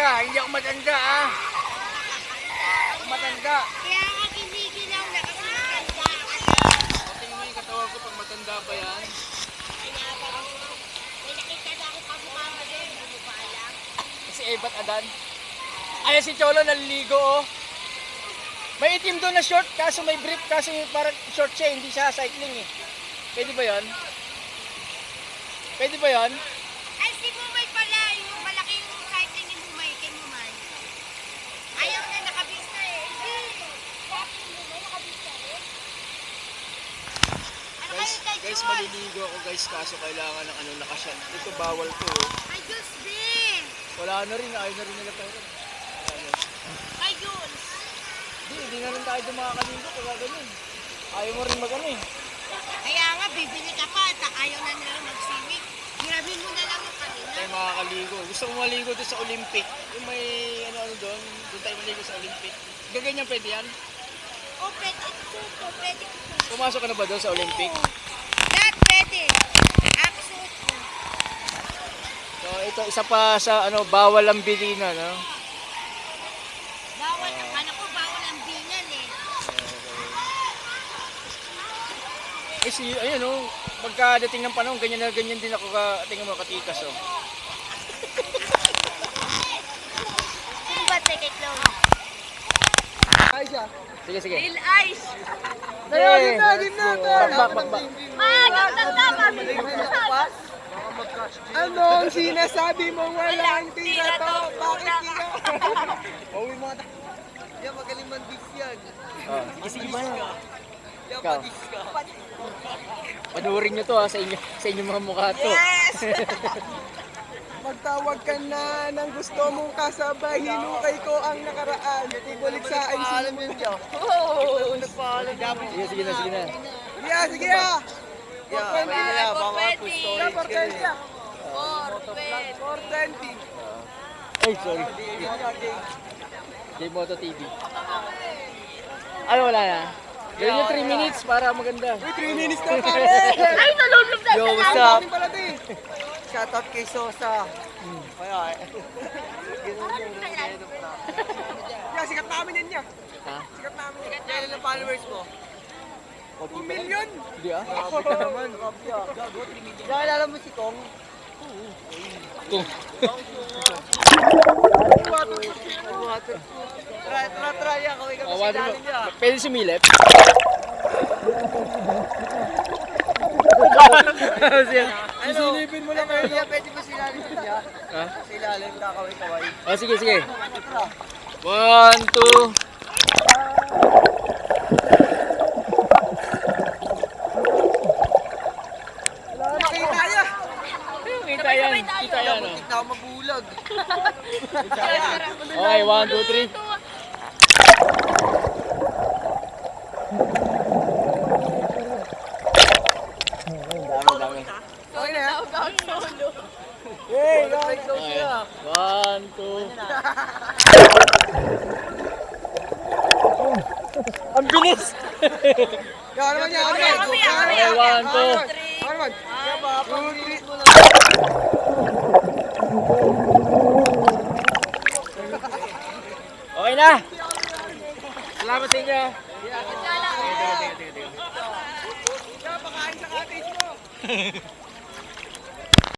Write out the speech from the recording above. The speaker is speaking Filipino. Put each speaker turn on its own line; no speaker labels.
matanda. Hindi ako matanda, ah. Ako matanda.
Kaya nga kinigilaw na kasi matanda.
Tingnan mo yung katawan ko pag matanda pa yan.
Kaya ba may nakita na ako pamukha mo doon, hindi mo pa alam.
Si Ebat Adan. Ayan si Cholo naliligo, oh. May itim doon na short, kaso may brief, kaso yung parang short siya, hindi siya cycling eh. Pwede ba yan? Pwede ba yan?
Ay, si Mumay pala, yung malaki yung cycling ni Mumay, kay Mumay. Ayaw na nakabis na eh. Hindi. Bakit yung Mumay nakabis na eh? Ano kayo kay
Guys,
Jules?
maliligo ako guys, kaso kailangan ng ano, nakasyan. Ito bawal to, oh.
Kay Jules din.
Wala na rin, ayaw na rin nila tayo.
Kay Jules.
Hindi na rin tayo makakaligo kaya ganun. Ayaw mo rin mag-ano eh.
Kaya nga, bibili ka pa, ayaw na nila mag-swimming. Hiramin mo na lang yung kanina.
Tayo makakaligo. Gusto ko maligo doon sa Olympic. Yung may ano doon, doon tayo maligo sa Olympic. Gaganyan pwede yan?
Oh, pwede ito po, pwede ito.
Pumasok ka na ba doon sa Olympic?
Lahat pwede. Absolute.
So ito isa pa sa ano, bawal ang bilina, no?
Bawal, akala ko bawal ang bingan eh.
Eh si, ayun oh, pagkadating ng panahon, ganyan na ganyan din ako tingnan mo katikas oh.
Sino ba take clown?
Ay siya. Sige, sige.
Real eyes.
Game na. Bak.
Ganda pa.
Ano ang sinasabi mo walang tira to? Bakit tira? Uwi mo ata. Yan, magaling man-dis yan.
Oh, sige ba?
Yan,
Ikaw.
padis ka.
Panuorin niyo to ha, sa inyo mga mukha to.
Yes!
Magtawag ka na ng gusto mong kasabay. Hinukay ko ang nakaraan. Ibalik sa akin si Mundo. Oo! Nagpaalam niya.
Sige na.
Yeah, sige na!
Pwede.
Yeah, 420. 420.
Ay, sorry. J-Moto TV. Ay, wala na. Gawin nyo 3 minutes para maganda.
Uy, 3 minutes na pare!
Ay, nalulog na.
Yo, what's up? Shoutout kay Sosa. Kaya yeah, sikat namin yan niya.
Ha?
Sikat namin yan. Kailan ang followers mo? 2 million?
Hindi ah.
Grabe ka naman. Naalala mo si Kong?
Kung.
Try ako. Ikaw
Oh,
kasi
water
dali niya.
Pwede sumilip? Sisilipin mo lang kayo.
Pwede ba silalim niya?
Ha?
Silalim, kakaway-kaway.
Oh, sige. 1, 2.
Makita niya!
Kita yan. Oh.
Hindi na ako mabulag.
Okay, 1, 2, 3. Dami.
Okay na yan? Hey, guys!
Okay. 1, 2. Ang bilis!
Yan naman yan.
Okay, 1, 2.
Ano naman? 2, 3.